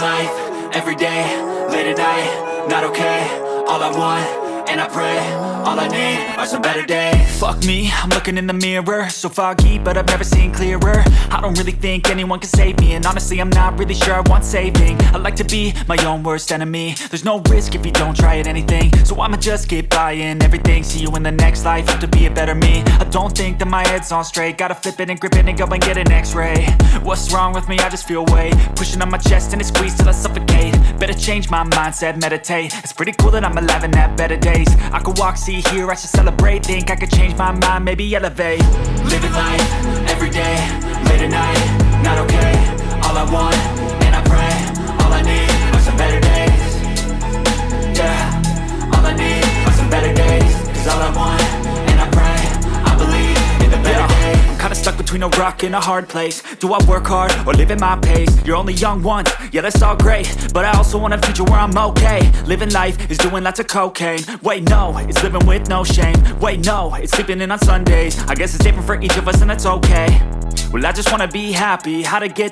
Living life, everyday, late at night, not okay. All I want, and I pray, all I need are some better days. Fuck me, I'm looking in the mirror, so foggy, but I've never seen clearer. I don't really think anyone can save me, and honestly I'm not really sure I want saving. I like to be my own worst enemy. There's no risk if you don't try at anything, so I'ma just keep buying everything. See you in the next life, have to be a better me. I don't think that my head's on straight, gotta flip it and grip it and go and get an x-ray. What's wrong with me? I just feel weight pushing on my chest and it squeezes till I suffocate. Better change my mindset, meditate. It's pretty cool that I'm alive and have better days. I could walk, see, hear, I should celebrate. Think I could change my mind, maybe elevate. Living life, everyday, late at night, not okay. All I want, and I pray, all I need are some better days. Yeah, all I need are some better days. Cause all I want, and I pray, I believe in the better days. I'm kinda stuck between a rock and a hard place. Do I work hard or live at my pace? You're only young once, yeah that's all great, but I also want a future where I'm okay. Living life is doing lots of cocaine. Wait no, it's living with no shame. Wait no, it's sleeping in on Sundays. I guess it's different for each of us and that's okay. Well I just wanna be happy, how to get